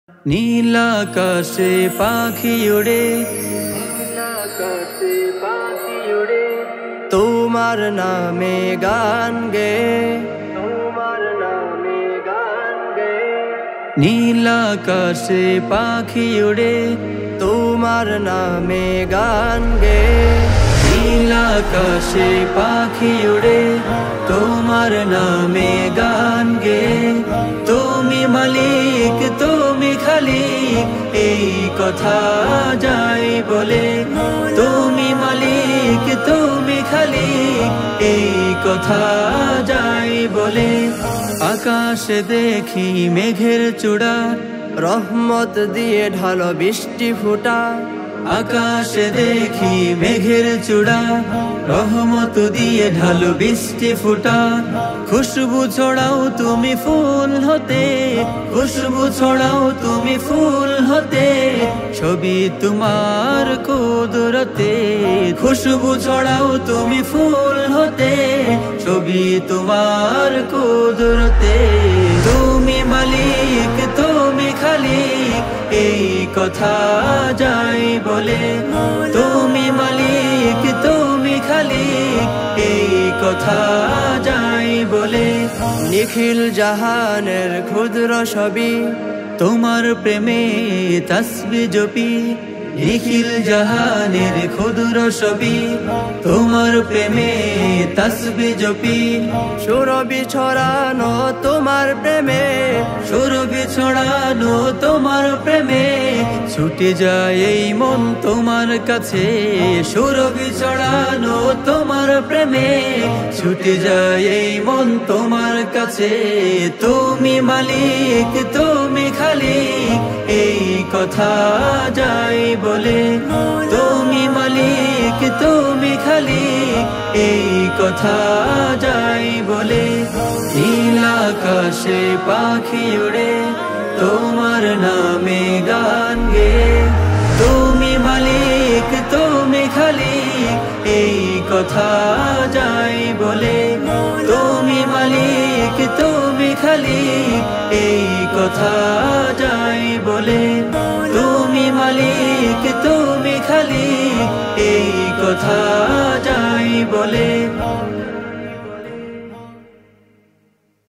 নীল আকাশে পাখি উড়ে, তোমার নামে গান গে, নীল আকাশে পাখি উড়ে, তোমার নামে গান গে। নীল আকাশে পাখি উড়ে, তোমার নামে গান গে। তুমি মালিক, তুমি খালিক, এই কথা যাই বলে। তুমি মালিক, তুমি খালিক, এই কথা যাই বলে। আকাশে দেখি মেঘের চূড়া, রহমত দিয়ে ঢালো বৃষ্টি ফুটা। আকাশে দেখি মেঘের চূড়া, রহমত দিয়ে ঢালো বৃষ্টি ফুটা। খুশবু ছড়াও তুমি ফুল হতে, খুশবু ছড়াও তুমি ফুল হতে। ছবি তোমার কুদরতে, খুশবু ছড়াও তুমি ফুল হতে। ছবি তোমার কুদরতে। তুমি মালিক, তুমি খালিক, এই কথা যাই বলে। তুমি মালিক, তুমি খালিক, এই কথা যাই বলে। নিখিল জাহানের ক্ষুদ্র ছবি, তোমার প্রেমে তাসবিহ জপি। নিখিল জাহানের ক্ষুদ্র ছবি, তোমার প্রেমে তাসবিহ জপি। সুরভি ছড়ানো তোমার প্রেমে, সুরভি ছড়ানো তোমার প্রেমে। ছুটে যায় এই মন তোমার কাছে, সুরভি ছড়ানো তোমার প্রেমে। ছুটে যায় এই মন তোমার কাছে। তুমি মালিক, তুমি খালিক, এই কথা যাই বলে। তুমি মালিক, তুমি খালিক, এই কথা যাই বলে। নীল আকাশে পাখি উড়ে, তোমার নামে গান গে। তুমি মালিক, তুমি খালিক, এই কথা যাই বলে। তুমি মালিক, তুমি খালিক, এই কথা যাই বলে। তুমি মালিক, তুমি খালিক, এই কথা